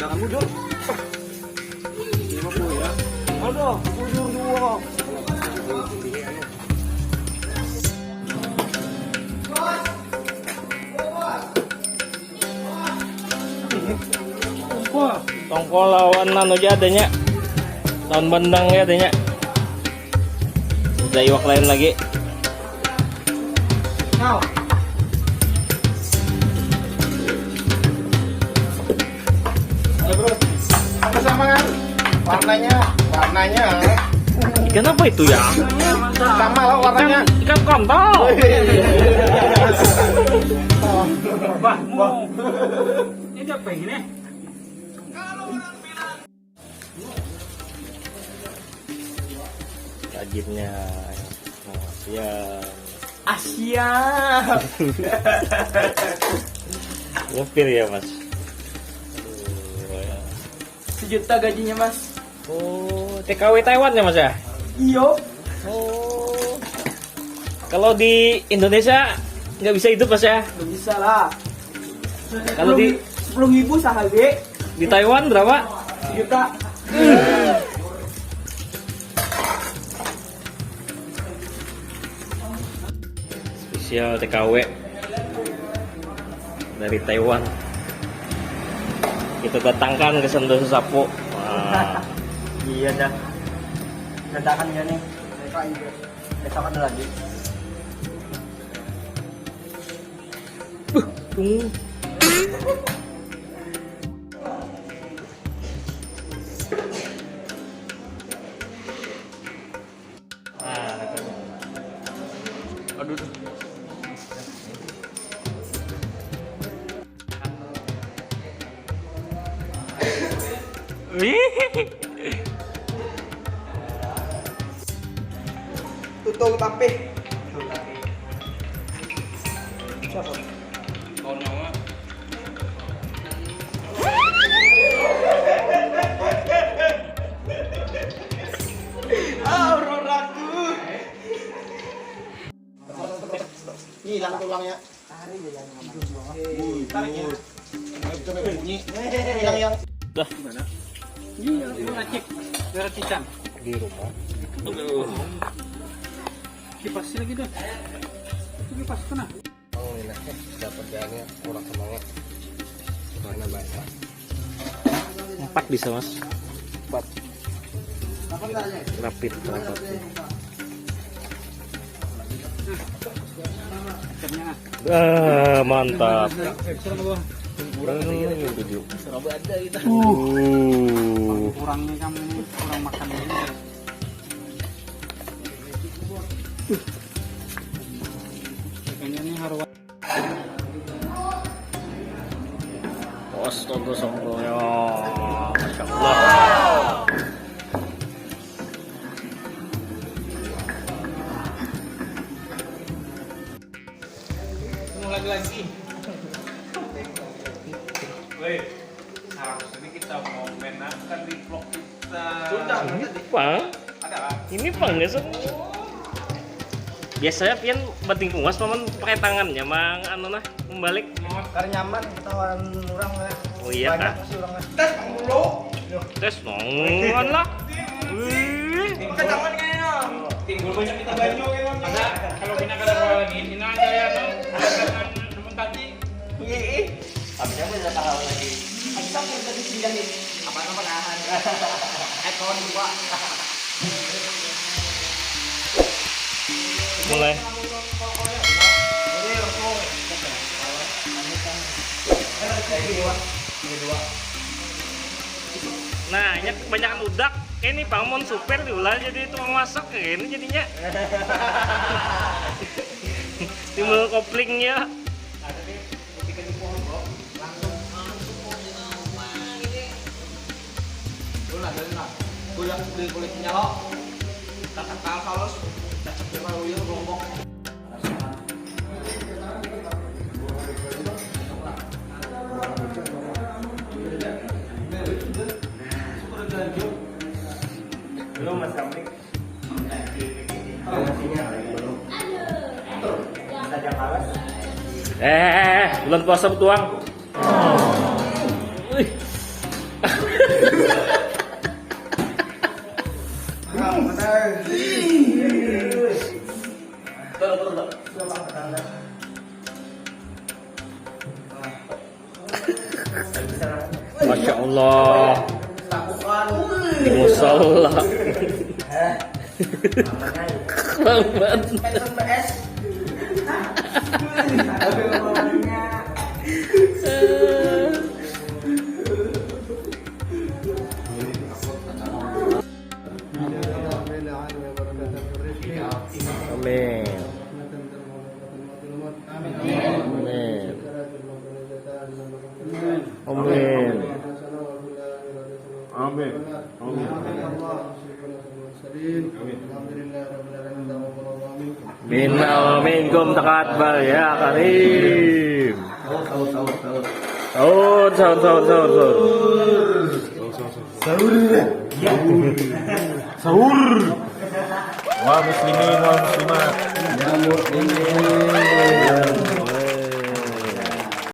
Cadangan bujur. 50 ya. Aduh, bujur dua. Tongkol lawan anu jadanya. Lawan bandang ya adanya. Udah iwak lain lagi. Now. Ayo bro. Sama kan? Warnanya. Ikan apa itu ya? Sama lah warnanya. Ikan kontol. Ini apa ini? Wajibnya. Ya. Asia. Ngepir ya mas. Sejuta gajinya mas. Oh, TKW Taiwan ya mas ya? Iyo. Oh. Kalau di Indonesia nggak bisa itu mas ya? Gak bisa lah. Kalau di 10.000 sehari. di Taiwan berapa? Sejuta. Spesial TKW dari Taiwan. Kita datangkan ke Sentosa Sapu. Wah. Iya dah. Dadakan ya nih. Besok ada lagi. Tunggu. Aduh. Tutul tapi. Siapa? Kau nyawa. Auroraku. Hilang tulangnya. Tarik. Coba bunyi. Hilang yang. Dah. Gimana? Iya, itu ngecek. Darah cicang. Di rumah. Kipasin lagi dah. Kipas kena. Oh ini dapat jalannya kurang semangat. Mana banyak? 4 bisa mas. 4. Rapid rapat. Mantap. Tujuh. Ada kita. Kurangnya kamu ini kurang makan ini. Kayaknya ini harus. Astaga sambelnya. Masya Allah. Lagi. Woi, harusnya kita mau menangkan di vlog kita. Ini pang. Ada lah. Ini pang ya semua. Biasanya pian banting pungas paman pakai tangannya mang anu nah membalik. Karena nyaman tawaran orang ya. Oh iya kak. Pasti orangnya. Tes dulu. Tes nongan lah. Pakai tangan kayaknya. Tinggal banyak kita banyu kan. Ada kalau punya kada lagi, ini aja ya no. Dengan teman tadi. Iya. Tapi saya udah tahu lagi. Bisa kita disinggah nih. Apa-apa nahan. Ekor dua. Mulai. Nah, ini kebanyakan udak. Kayak ini pamon super diulah jadi tukang masak kayak ini jadinya. Timbul koplingnya. Goyang kulitnya lo. Tatak halus. Tatak berlalu kelompok. Belum Mas Kamlik. Bulan puasa petuang. Masya Allah. Di musola. Lambat. Amin. Amin. Amin. Minna minkum taqabbal ya karim. Sahur. Sahur. Wa muslimin wa muslimat.